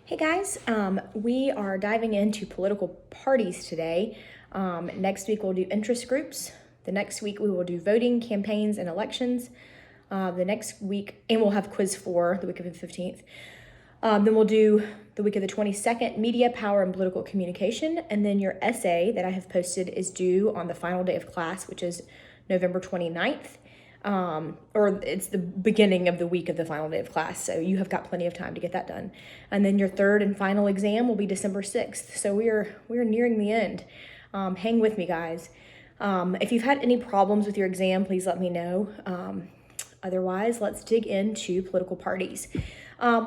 Hey guys, we are diving into political parties today. Next week we'll do interest groups. The next week we will do voting, campaigns, and elections. The next week, and we'll have quiz 4 the week of the 15th. Then we'll do the week of the 22nd, media, power, and political communication. And then your essay that I have posted is due on the final day of class, which is November 29th. Or it's the beginning of the week of the final day of class, so you have got plenty of time to get that done. And then your third and final exam will be December 6th, so we're nearing the end. Hang with me, guys. If you've had any problems with your exam, please let me know. Otherwise, let's dig into political parties.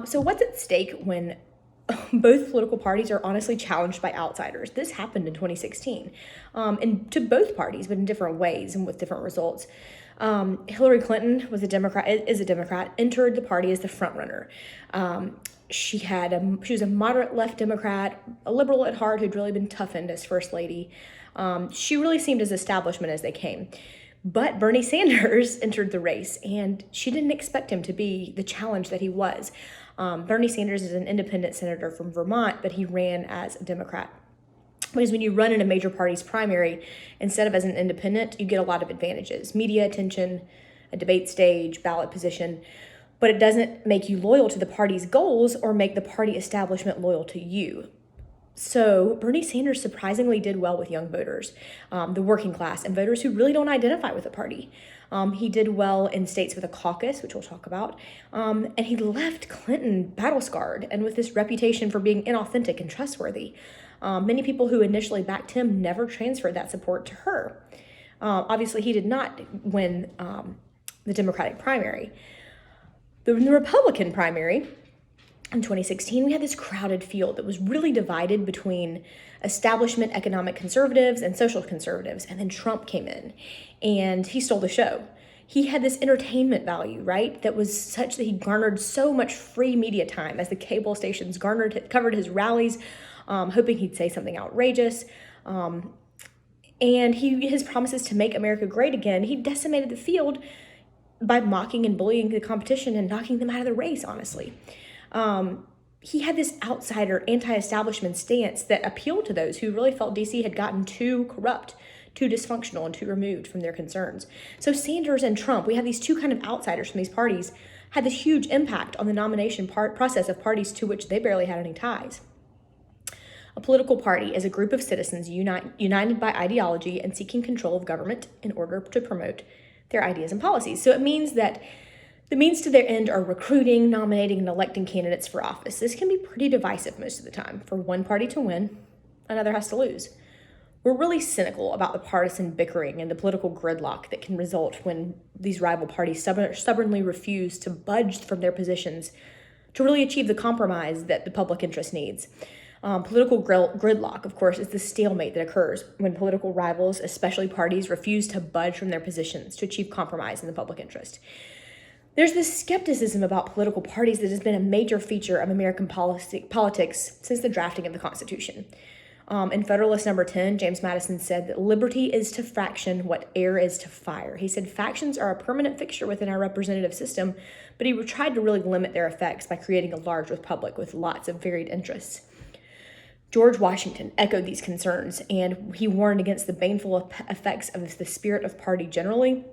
So what's at stake when both political parties are honestly challenged by outsiders? This happened in 2016, and to both parties, but in different ways and with different results. Hillary Clinton is a Democrat, entered the party as the front runner. She was a moderate left Democrat, a liberal at heart who'd really been toughened as first lady. She really seemed as establishment as they came. But Bernie Sanders entered the race, and she didn't expect him to be the challenge that he was. Bernie Sanders is an independent senator from Vermont, but he ran as a Democrat. Because when you run in a major party's primary, instead of as an independent, you get a lot of advantages: media attention, a debate stage, ballot position, but it doesn't make you loyal to the party's goals or make the party establishment loyal to you. So Bernie Sanders surprisingly did well with young voters, the working class, and voters who really don't identify with the party. He did well in states with a caucus, which we'll talk about, and he left Clinton battle-scarred and with this reputation for being inauthentic and trustworthy. Many people who initially backed him never transferred that support to her. Obviously, he did not win the Democratic primary. In the Republican primary, in 2016, we had this crowded field that was really divided between establishment economic conservatives and social conservatives. And then Trump came in and he stole the show. He had this entertainment value, right? That was such that he garnered so much free media time as the cable stations covered his rallies, hoping he'd say something outrageous. And his promises to make America great again, he decimated the field by mocking and bullying the competition and knocking them out of the race, honestly. He had this outsider, anti-establishment stance that appealed to those who really felt DC had gotten too corrupt, too dysfunctional, and too removed from their concerns. So Sanders and Trump, we have these two kind of outsiders from these parties, had this huge impact on the nomination process of parties to which they barely had any ties. A political party is a group of citizens united by ideology and seeking control of government in order to promote their ideas and policies. So it means that the means to their end are recruiting, nominating, and electing candidates for office. This can be pretty divisive most of the time. For one party to win, another has to lose. We're really cynical about the partisan bickering and the political gridlock that can result when these rival parties stubbornly refuse to budge from their positions to really achieve the compromise that the public interest needs. Political gridlock, of course, is the stalemate that occurs when political rivals, especially parties, refuse to budge from their positions to achieve compromise in the public interest. There's this skepticism about political parties that has been a major feature of American politics since the drafting of the Constitution. In Federalist Number 10, James Madison said that liberty is to faction what air is to fire. He said factions are a permanent fixture within our representative system, but he tried to really limit their effects by creating a large republic with lots of varied interests. George Washington echoed these concerns, and he warned against the baneful effects of the spirit of party generally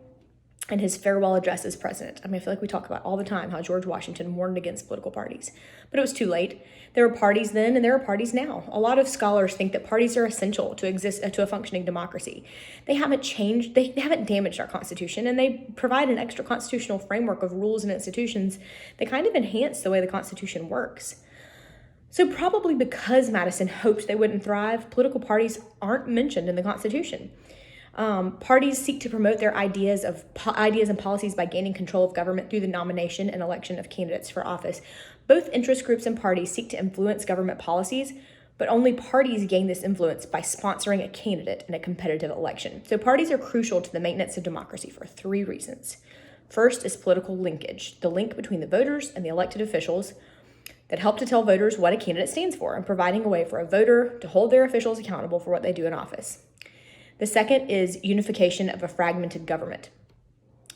in his farewell address as president. I feel like we talk about all the time how George Washington warned against political parties, but it was too late. There were parties then and there are parties now. A lot of scholars think that parties are essential to exist to a functioning democracy. They haven't changed, they haven't damaged our Constitution, and they provide an extra constitutional framework of rules and institutions that kind of enhance the way the Constitution works. So probably because Madison hoped they wouldn't thrive, political parties aren't mentioned in the Constitution. Parties seek to promote their ideas and policies by gaining control of government through the nomination and election of candidates for office. Both interest groups and parties seek to influence government policies, but only parties gain this influence by sponsoring a candidate in a competitive election. So parties are crucial to the maintenance of democracy for 3 reasons. First is political linkage, the link between the voters and the elected officials that help to tell voters what a candidate stands for and providing a way for a voter to hold their officials accountable for what they do in office. The second is unification of a fragmented government.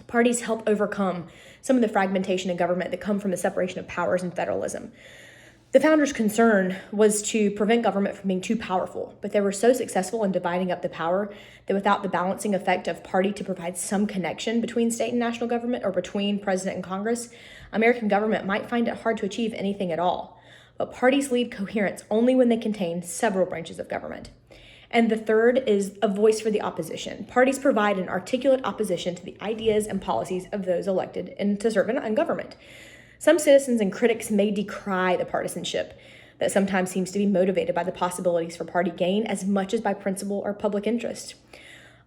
Parties help overcome some of the fragmentation in government that come from the separation of powers and federalism. The founders' concern was to prevent government from being too powerful, but they were so successful in dividing up the power that without the balancing effect of party to provide some connection between state and national government or between president and Congress, American government might find it hard to achieve anything at all. But parties lead coherence only when they contain several branches of government. And the third is a voice for the opposition. Parties provide an articulate opposition to the ideas and policies of those elected to serve in government. Some citizens and critics may decry the partisanship that sometimes seems to be motivated by the possibilities for party gain as much as by principle or public interest.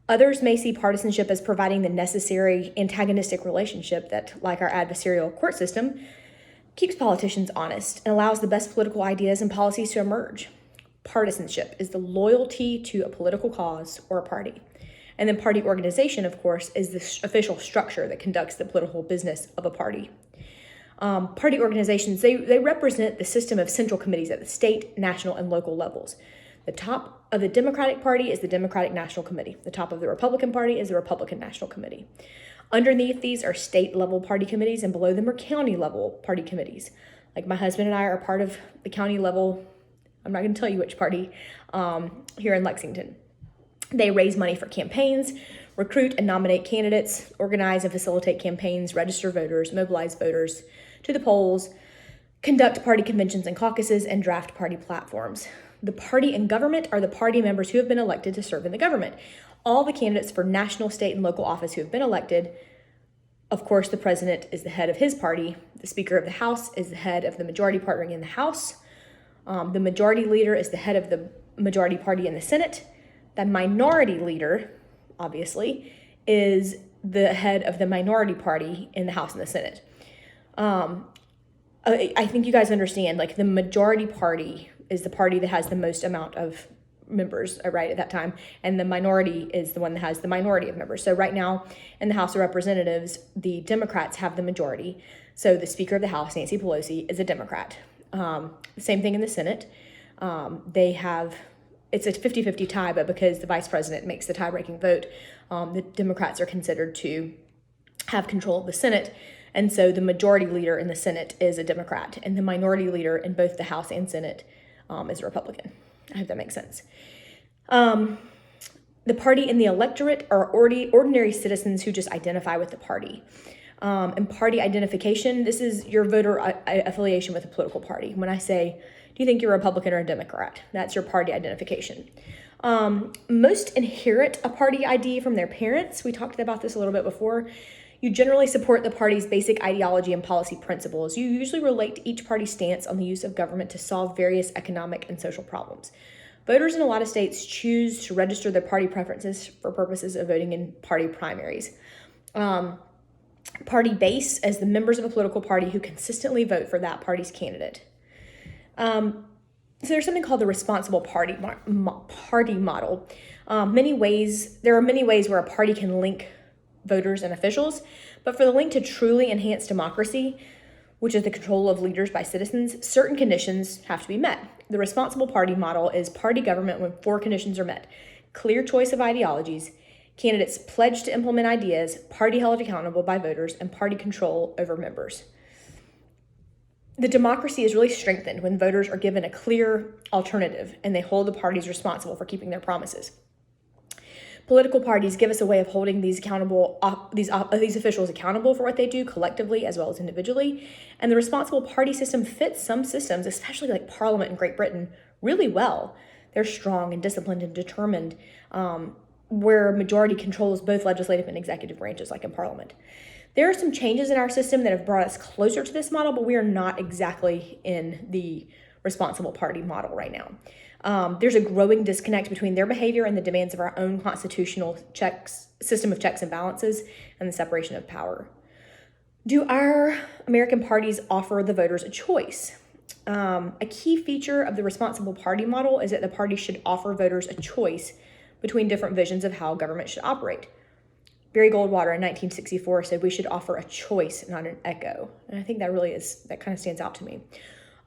Others may see partisanship as providing the necessary antagonistic relationship that, like our adversarial court system, keeps politicians honest and allows the best political ideas and policies to emerge. Partisanship is the loyalty to a political cause or a party. And then party organization, of course, is the official structure that conducts the political business of a party. Party organizations, they represent the system of central committees at the state, national, and local levels. The top of the Democratic Party is the Democratic National Committee. The top of the Republican Party is the Republican National Committee. Underneath these are state-level party committees, and below them are county-level party committees. Like my husband and I are part of the county-level, I'm not going to tell you which party, here in Lexington. They raise money for campaigns, recruit and nominate candidates, organize and facilitate campaigns, register voters, mobilize voters to the polls, conduct party conventions and caucuses, and draft party platforms. The party and government are the party members who have been elected to serve in the government. All the candidates for national, state, and local office who have been elected, of course, the president is the head of his party. The Speaker of the House is the head of the majority party in the House. The majority leader is the head of the majority party in the Senate. The minority leader, obviously, is the head of the minority party in the House and the Senate. I think you guys understand, like the majority party is the party that has the most amount of members, right, at that time, and the minority is the one that has the minority of members. So right now in the House of Representatives, the Democrats have the majority. So the Speaker of the House, Nancy Pelosi, is a Democrat. Same thing in the Senate. It's a 50-50 tie, but because the vice president makes the tie-breaking vote, the Democrats are considered to have control of the Senate. And so the majority leader in the Senate is a Democrat, and the minority leader in both the House and Senate is a Republican. I hope that makes sense. The party and the electorate are ordinary citizens who just identify with the party. And party identification, this is your voter affiliation with a political party. When I say, do you think you're a Republican or a Democrat? That's your party identification. Most inherit a party ID from their parents. We talked about this a little bit before. You generally support the party's basic ideology and policy principles. You usually relate to each party's stance on the use of government to solve various economic and social problems. Voters in a lot of states choose to register their party preferences for purposes of voting in party primaries. Party base as the members of a political party who consistently vote for that party's candidate. So there's something called the responsible party model. There are many ways where a party can link voters and officials, but for the link to truly enhance democracy, which is the control of leaders by citizens, certain conditions have to be met. The responsible party model is party government when 4 conditions are met: clear choice of ideologies, candidates pledge to implement ideas, party held accountable by voters, and party control over members. The democracy is really strengthened when voters are given a clear alternative and they hold the parties responsible for keeping their promises. Political parties give us a way of holding these officials accountable for what they do collectively as well as individually. And the responsible party system fits some systems, especially like Parliament in Great Britain, really well. They're strong and disciplined and determined, where majority controls both legislative and executive branches, like in Parliament. There are some changes in our system that have brought us closer to this model, but we are not exactly in the responsible party model right now. There's a growing disconnect between their behavior and the demands of our own constitutional system of checks and balances and the separation of power. Do our American parties offer the voters a choice? A key feature of the responsible party model is that the party should offer voters a choice between different visions of how government should operate. Barry Goldwater in 1964 said we should offer a choice, not an echo. And I think that kind of stands out to me.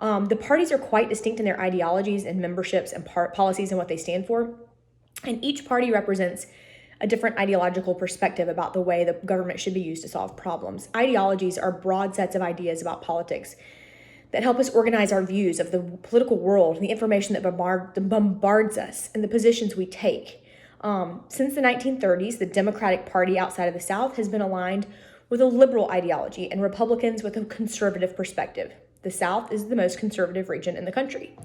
The parties are quite distinct in their ideologies and memberships and policies and what they stand for. And each party represents a different ideological perspective about the way the government should be used to solve problems. Ideologies are broad sets of ideas about politics that help us organize our views of the political world and the information that bombards us and the positions we take. Since the 1930s, the Democratic Party outside of the South has been aligned with a liberal ideology and Republicans with a conservative perspective. The South is the most conservative region in the country.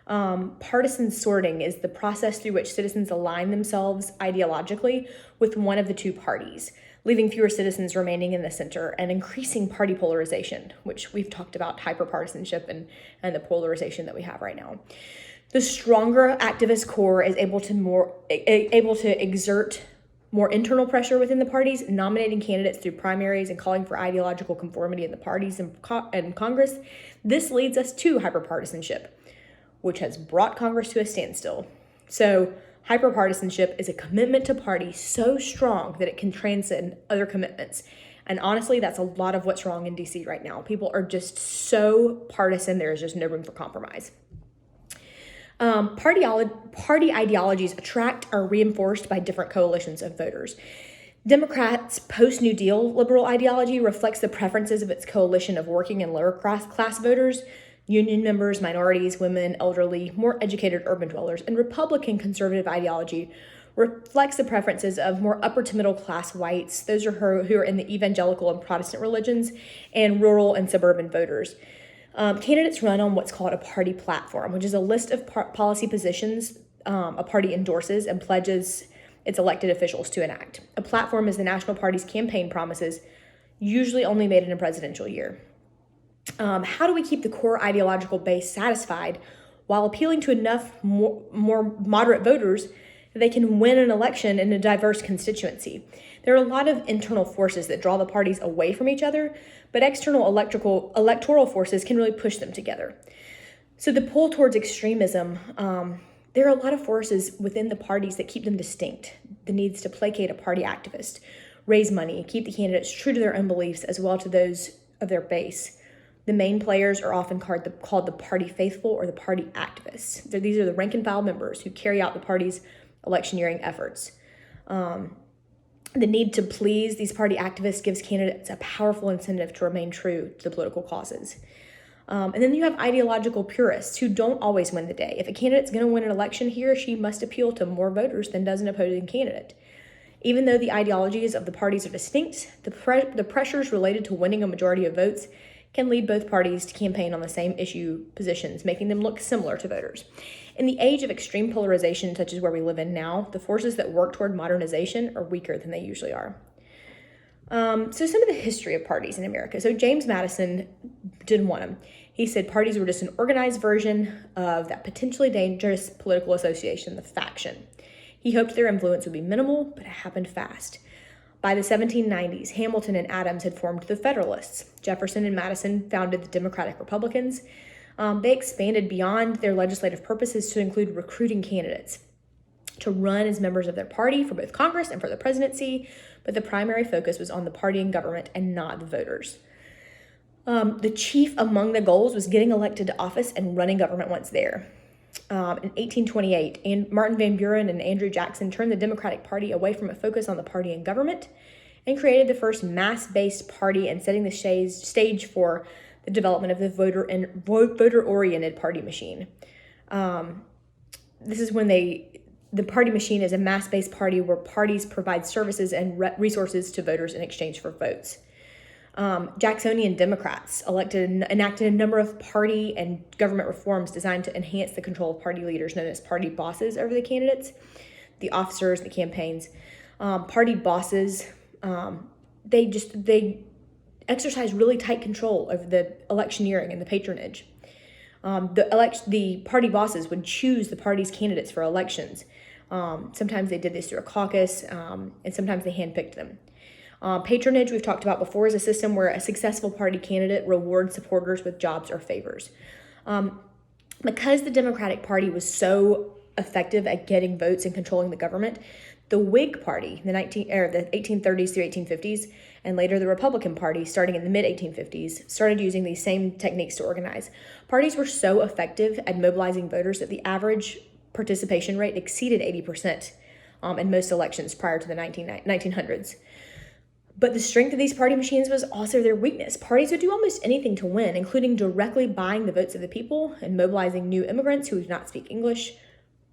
Partisan sorting is the process through which citizens align themselves ideologically with one of the two parties, leaving fewer citizens remaining in the center and increasing party polarization, which we've talked about hyperpartisanship and the polarization that we have right now. The stronger activist core is able to exert more internal pressure within the parties, nominating candidates through primaries and calling for ideological conformity in the parties and Congress. This leads us to hyperpartisanship, which has brought Congress to a standstill. So hyperpartisanship is a commitment to party so strong that it can transcend other commitments. And honestly, that's a lot of what's wrong in DC right now. People are just so partisan, there is just no room for compromise. Party ideologies attract or are reinforced by different coalitions of voters. Democrats' post-New Deal liberal ideology reflects the preferences of its coalition of working and lower class voters, union members, minorities, women, elderly, more educated urban dwellers, and Republican conservative ideology reflects the preferences of more upper to middle class whites, those are who are in the evangelical and Protestant religions, and rural and suburban voters. Candidates run on what's called a party platform, which is a list of policy positions a party endorses and pledges its elected officials to enact. A platform is the national party's campaign promises, usually only made in a presidential year. How do we keep the core ideological base satisfied while appealing to enough more moderate voters that they can win an election in a diverse constituency? There are a lot of internal forces that draw the parties away from each other, but external electoral forces can really push them together. So the pull towards extremism, there are a lot of forces within the parties that keep them distinct. The needs to placate a party activist, raise money, keep the candidates true to their own beliefs as well to those of their base. The main players are often called the party faithful or the party activists. These are the rank and file members who carry out the party's electioneering efforts. The need to please these party activists gives candidates a powerful incentive to remain true to the political causes. And then you have ideological purists who don't always win the day. If a candidate's going to win an election, he or she must appeal to more voters than does an opposing candidate. Even though the ideologies of the parties are distinct, the pressures related to winning a majority of votes can lead both parties to campaign on the same issue positions, making them look similar to voters. In the age of extreme polarization, such as where we live in now, the forces that work toward modernization are weaker than they usually are. So some of the history of parties in America. So James Madison didn't want them. He said parties were just an organized version of that potentially dangerous political association, the faction. He hoped their influence would be minimal, but it happened fast. By the 1790s, Hamilton and Adams had formed the Federalists. Jefferson and Madison founded the Democratic Republicans. They expanded beyond their legislative purposes to include recruiting candidates to run as members of their party for both Congress and for the presidency, but the primary focus was on the party and government and not the voters. The chief among the goals was getting elected to office and running government once there. In 1828, Martin Van Buren and Andrew Jackson turned the Democratic Party away from a focus on the party and government and created the first mass-based party and setting the stage for the development of the voter-oriented party machine. This is when the party machine is a mass-based party where parties provide services and resources to voters in exchange for votes. Jacksonian Democrats enacted a number of party and government reforms designed to enhance the control of party leaders known as party bosses over the candidates, the officers, the campaigns. Party bosses, they exercise really tight control over the electioneering and the patronage. The party bosses would choose the party's candidates for elections. Sometimes they did this through a caucus, and sometimes they handpicked them. Patronage, we've talked about before, is a system where a successful party candidate rewards supporters with jobs or favors. Because the Democratic Party was so effective at getting votes and controlling the government, the Whig Party, the 1830s through 1850s, and later the Republican Party, starting in the mid-1850s, started using these same techniques to organize. Parties were so effective at mobilizing voters that the average participation rate exceeded 80% in most elections prior to the 1900s. But the strength of these party machines was also their weakness. Parties would do almost anything to win, including directly buying the votes of the people and mobilizing new immigrants who do not speak English,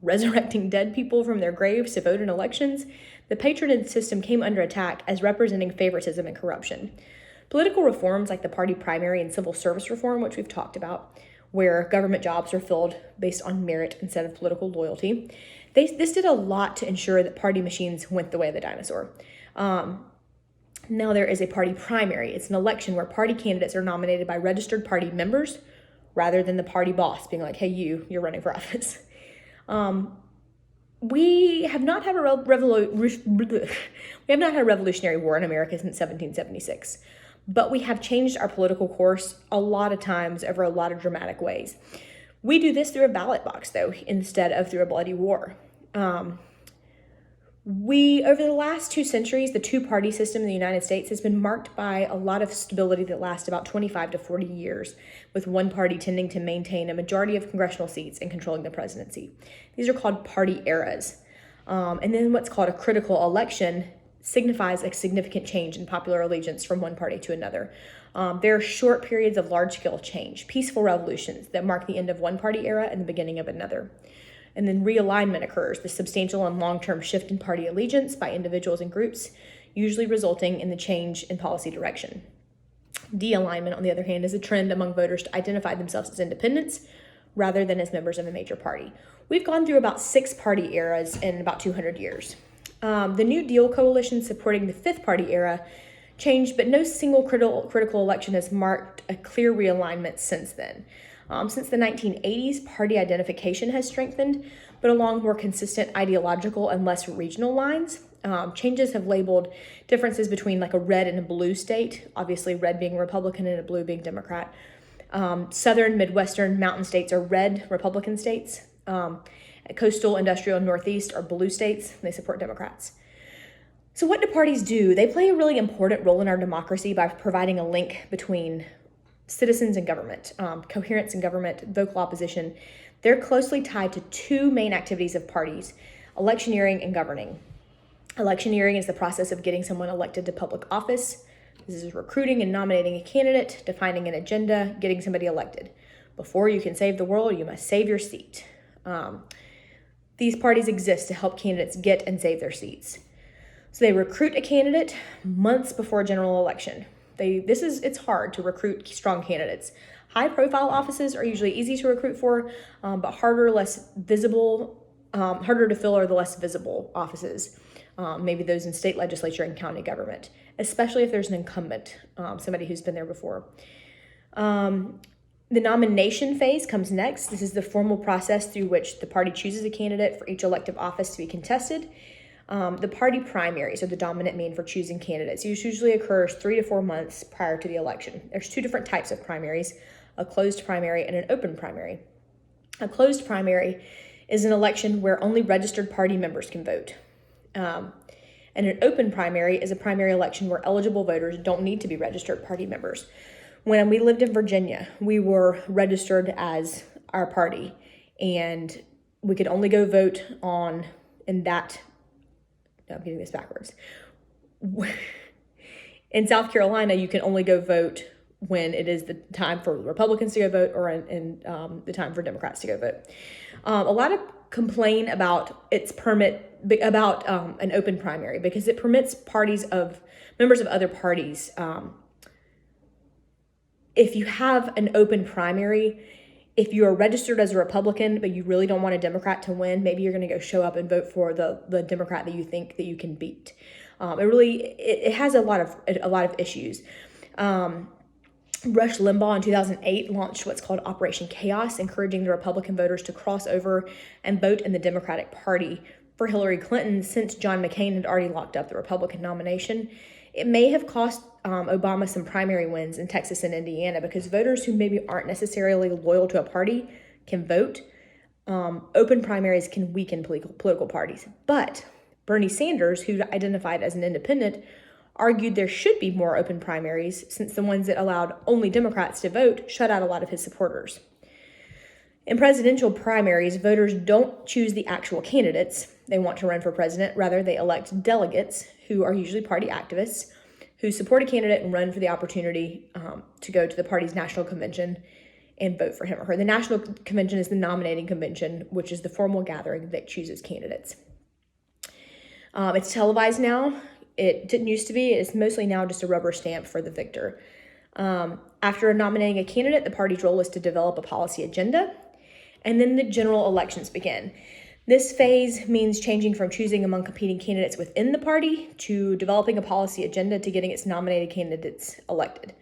resurrecting dead people from their graves to vote in elections. The patronage system came under attack as representing favoritism and corruption. Political reforms like the party primary and civil service reform, which we've talked about, where government jobs are filled based on merit instead of political loyalty, this did a lot to ensure that party machines went the way of the dinosaur. Now there is a party primary. It's an election where party candidates are nominated by registered party members rather than the party boss being like, hey, you're running for office. We have not had a revolutionary war in America since 1776, but we have changed our political course a lot of times over a lot of dramatic ways. We do this through a ballot box, though, instead of through a bloody war. Over the last 2 centuries, the two-party system in the United States has been marked by a lot of stability that lasts about 25 to 40 years, with one party tending to maintain a majority of congressional seats and controlling the presidency. These are called party eras. And then what's called a critical election signifies a significant change in popular allegiance from one party to another. There are short periods of large-scale change, peaceful revolutions that mark the end of one party era and the beginning of another. And then realignment occurs, the substantial and long-term shift in party allegiance by individuals and groups, usually resulting in the change in policy direction. De-alignment, on the other hand, is a trend among voters to identify themselves as independents rather than as members of a major party. We've gone through about 6 party eras in about 200 years. The New Deal coalition supporting the 5th party era changed, but no single critical election has marked a clear realignment since then. Since the 1980s, party identification has strengthened, but along more consistent ideological and less regional lines. Changes have labeled differences between like a red and a blue state, obviously red being Republican and a blue being Democrat. Southern, Midwestern, mountain states are red Republican states. Coastal, industrial, and Northeast are blue states. They support Democrats. So what do parties do? They play a really important role in our democracy by providing a link between citizens and government, coherence in government, vocal opposition. They're closely tied to 2 main activities of parties, electioneering and governing. Electioneering is the process of getting someone elected to public office. This is recruiting and nominating a candidate, defining an agenda, getting somebody elected. Before you can save the world, you must save your seat. These parties exist to help candidates get and save their seats. So they recruit a candidate months before a general election. It's hard to recruit strong candidates. High-profile offices are usually easy to recruit for, but harder to fill are the less visible offices. Maybe those in state legislature and county government, especially if there's an incumbent, somebody who's been there before. The nomination phase comes next. This is the formal process through which the party chooses a candidate for each elective office to be contested. The party primaries are the dominant mean for choosing candidates. It usually occurs 3 to 4 months prior to the election. There's 2 different types of primaries, a closed primary and an open primary. A closed primary is an election where only registered party members can vote. And an open primary is a primary election where eligible voters don't need to be registered party members. When we lived in Virginia, we were registered as our party, and we could only go vote I'm getting this backwards. In South Carolina, you can only go vote when it is the time for Republicans to go vote or in the time for Democrats to go vote. A lot of complain about an open primary because it permits members of other parties. If you have an open primary, if you are registered as a Republican, but you really don't want a Democrat to win, maybe you're going to go show up and vote for the Democrat that you think that you can beat. It has a lot of issues. Rush Limbaugh in 2008 launched what's called Operation Chaos, encouraging the Republican voters to cross over and vote in the Democratic Party for Hillary Clinton since John McCain had already locked up the Republican nomination. It may have cost Obama some primary wins in Texas and Indiana because voters who maybe aren't necessarily loyal to a party can vote. Open primaries can weaken political parties. But Bernie Sanders, who identified as an independent, argued there should be more open primaries since the ones that allowed only Democrats to vote shut out a lot of his supporters. In presidential primaries, voters don't choose the actual candidates they want to run for president. Rather, they elect delegates who are usually party activists who support a candidate and run for the opportunity to go to the party's national convention and vote for him or her. The national convention is the nominating convention, which is the formal gathering that chooses candidates. It's televised now. It didn't used to be. It's mostly now just a rubber stamp for the victor. After nominating a candidate, the party's role is to develop a policy agenda, and then the general elections begin. This phase means changing from choosing among competing candidates within the party to developing a policy agenda to getting its nominated candidates elected.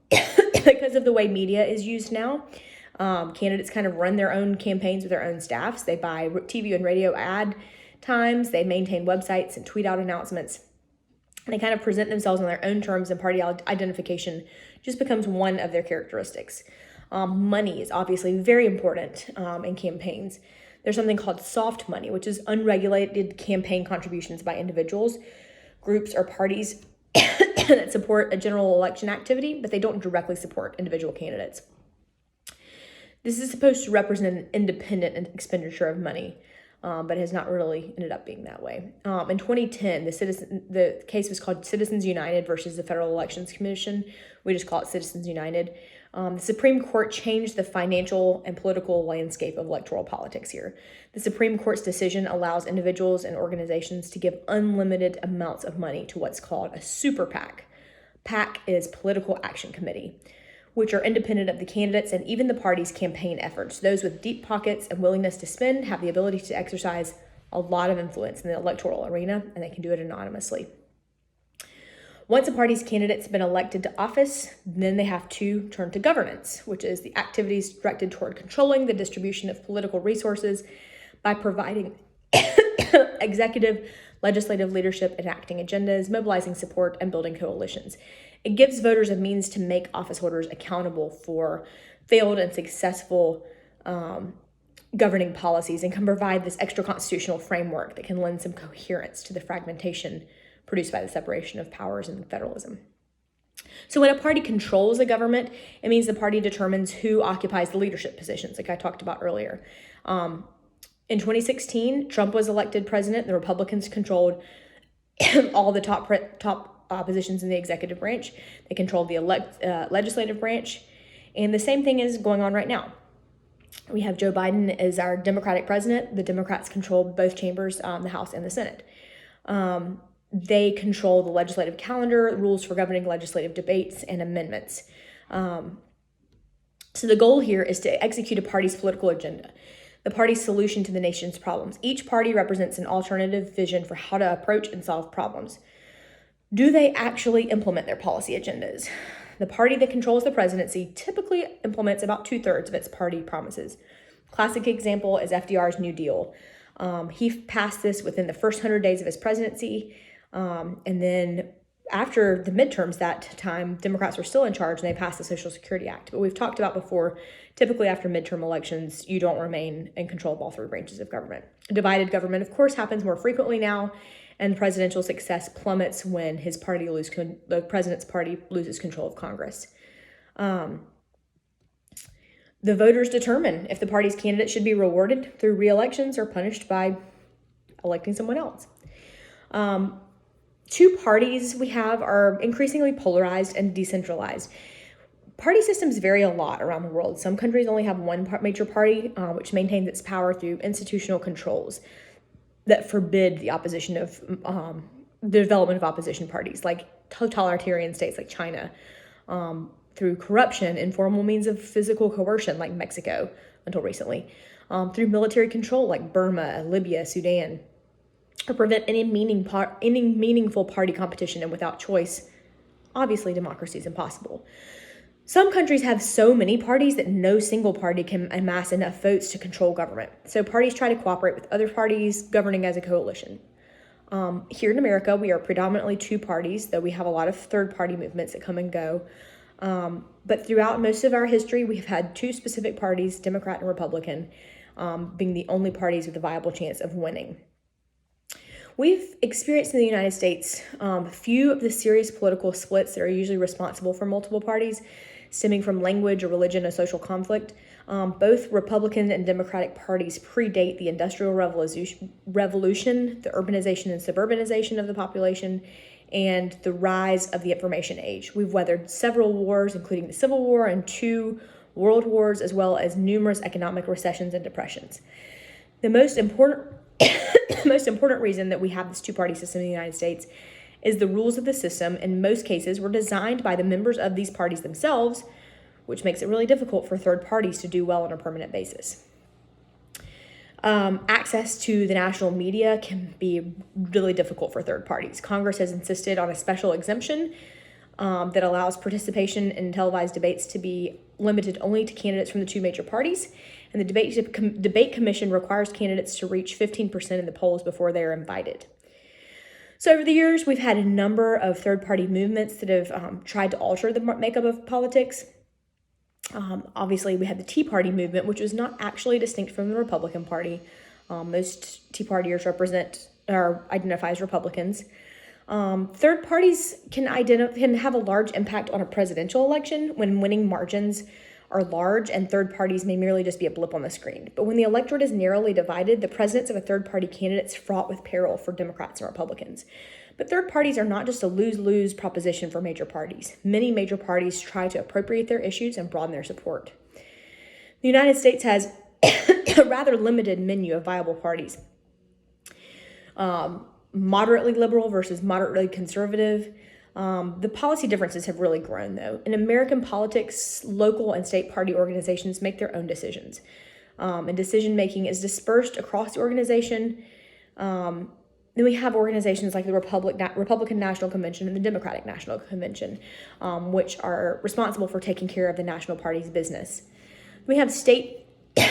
Because of the way media is used now, candidates kind of run their own campaigns with their own staffs. They buy TV and radio ad times. They maintain websites and tweet out announcements. They kind of present themselves on their own terms, and party identification just becomes one of their characteristics. Money is obviously very important in campaigns. There's something called soft money, which is unregulated campaign contributions by individuals, groups, or parties that support a general election activity, but they don't directly support individual candidates. This is supposed to represent an independent expenditure of money, but has not really ended up being that way. In 2010, the case was called Citizens United versus the Federal Elections Commission. We just call it Citizens United. The Supreme Court changed the financial and political landscape of electoral politics here. The Supreme Court's decision allows individuals and organizations to give unlimited amounts of money to what's called a super PAC. PAC is Political Action Committee, which are independent of the candidates and even the party's campaign efforts. Those with deep pockets and willingness to spend have the ability to exercise a lot of influence in the electoral arena, and they can do it anonymously. Once a party's candidate's been elected to office, then they have to turn to governance, which is the activities directed toward controlling the distribution of political resources by providing executive, legislative leadership, enacting agendas, mobilizing support, and building coalitions. It gives voters a means to make office holders accountable for failed and successful governing policies, and can provide this extra constitutional framework that can lend some coherence to the fragmentation produced by the separation of powers and federalism. So when a party controls a government, it means the party determines who occupies the leadership positions, like I talked about earlier. In 2016, Trump was elected president. The Republicans controlled all the top positions in the executive branch. They controlled the legislative branch. And the same thing is going on right now. We have Joe Biden as our Democratic president. The Democrats control both chambers, the House and the Senate. They control the legislative calendar, rules for governing legislative debates, and amendments. So the goal here is to execute a party's political agenda, the party's solution to the nation's problems. Each party represents an alternative vision for how to approach and solve problems. Do they actually implement their policy agendas? The party that controls the presidency typically implements about 2/3 of its party promises. Classic example is FDR's New Deal. He passed this within the first 100 days of his presidency. And then after the midterms that time, Democrats were still in charge and they passed the Social Security Act. But we've talked about before, typically after midterm elections, you don't remain in control of all three branches of government. Divided government, of course, happens more frequently now, and presidential success plummets when the president's party loses control of Congress. The voters determine if the party's candidate should be rewarded through re-elections or punished by electing someone else. Two parties we have are increasingly polarized and decentralized. Party systems vary a lot around the world. Some countries only have one major party, which maintains its power through institutional controls that forbid the opposition of the development of opposition parties, like totalitarian states like China, through corruption, informal means of physical coercion like Mexico until recently, through military control like Burma, Libya, Sudan, or prevent any meaningful party competition, and without choice, obviously democracy is impossible. Some countries have so many parties that no single party can amass enough votes to control government. So parties try to cooperate with other parties, governing as a coalition. Here in America, we are predominantly two parties, though we have a lot of third-party movements that come and go. But throughout most of our history, we've had two specific parties, Democrat and Republican, being the only parties with a viable chance of winning. We've experienced in the United States a few of the serious political splits that are usually responsible for multiple parties, stemming from language or religion or social conflict. Both Republican and Democratic parties predate the Industrial Revolution, the urbanization and suburbanization of the population, and the rise of the information age. We've weathered several wars, including the Civil War and 2 world wars, as well as numerous economic recessions and depressions. The most important reason that we have this two-party system in the United States is the rules of the system, in most cases, were designed by the members of these parties themselves, which makes it really difficult for third parties to do well on a permanent basis. Access to the national media can be really difficult for third parties. Congress has insisted on a special exemption that allows participation in televised debates to be limited only to candidates from the 2 major parties. And the debate commission requires candidates to reach 15% in the polls before they are invited. So over the years, we've had a number of third-party movements that have tried to alter the makeup of politics. Obviously, we had the Tea Party movement, which was not actually distinct from the Republican Party. Most Tea Partiers identify as Republicans. Third parties can have a large impact on a presidential election when winning margins are large and third parties may merely just be a blip on the screen. But when the electorate is narrowly divided, the presence of a third party candidate is fraught with peril for Democrats and Republicans. But third parties are not just a lose-lose proposition for major parties. Many major parties try to appropriate their issues and broaden their support. The United States has a rather limited menu of viable parties. Moderately liberal versus moderately conservative. The policy differences have really grown, though. In American politics, local and state party organizations make their own decisions. And decision-making is dispersed across the organization. Then we have organizations like the Republican National Convention and the Democratic National Convention, which are responsible for taking care of the national party's business. We have state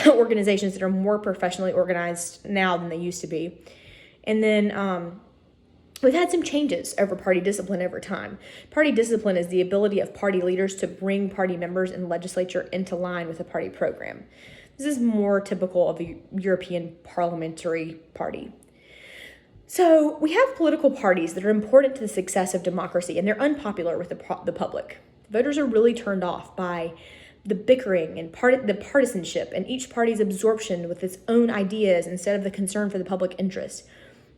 organizations that are more professionally organized now than they used to be. And then we've had some changes over party discipline over time. Party discipline is the ability of party leaders to bring party members and legislature into line with a party program. This is more typical of a European parliamentary party. So we have political parties that are important to the success of democracy, and they're unpopular with the public. Voters are really turned off by the bickering and the partisanship and each party's absorption with its own ideas instead of the concern for the public interest.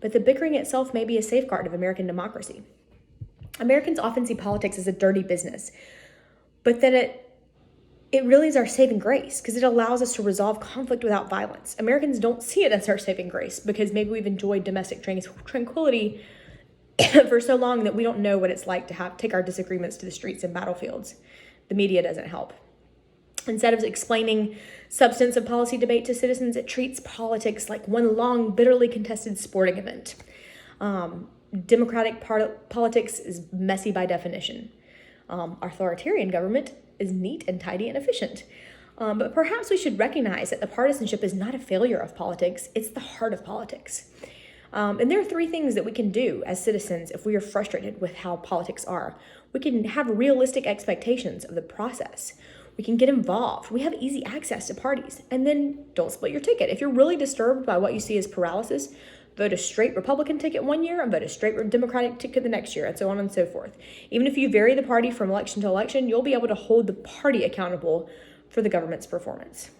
But the bickering itself may be a safeguard of American democracy. Americans often see politics as a dirty business, but that it really is our saving grace because it allows us to resolve conflict without violence. Americans don't see it as our saving grace because maybe we've enjoyed domestic tranquility for so long that we don't know what it's like to take our disagreements to the streets and battlefields. The media doesn't help. Instead of explaining substance of policy debate to citizens, it treats politics like one long, bitterly contested sporting event. Democratic politics is messy by definition. Authoritarian government is neat and tidy and efficient. But perhaps we should recognize that the partisanship is not a failure of politics, it's the heart of politics. And there are 3 things that we can do as citizens if we are frustrated with how politics are. We can have realistic expectations of the process. We can get involved. We have easy access to parties. And then don't split your ticket. If you're really disturbed by what you see as paralysis, vote a straight Republican ticket one year and vote a straight Democratic ticket the next year, and so on and so forth. Even if you vary the party from election to election, you'll be able to hold the party accountable for the government's performance.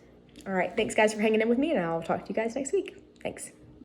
All right, thanks guys for hanging in with me, and I'll talk to you guys next week. Thanks.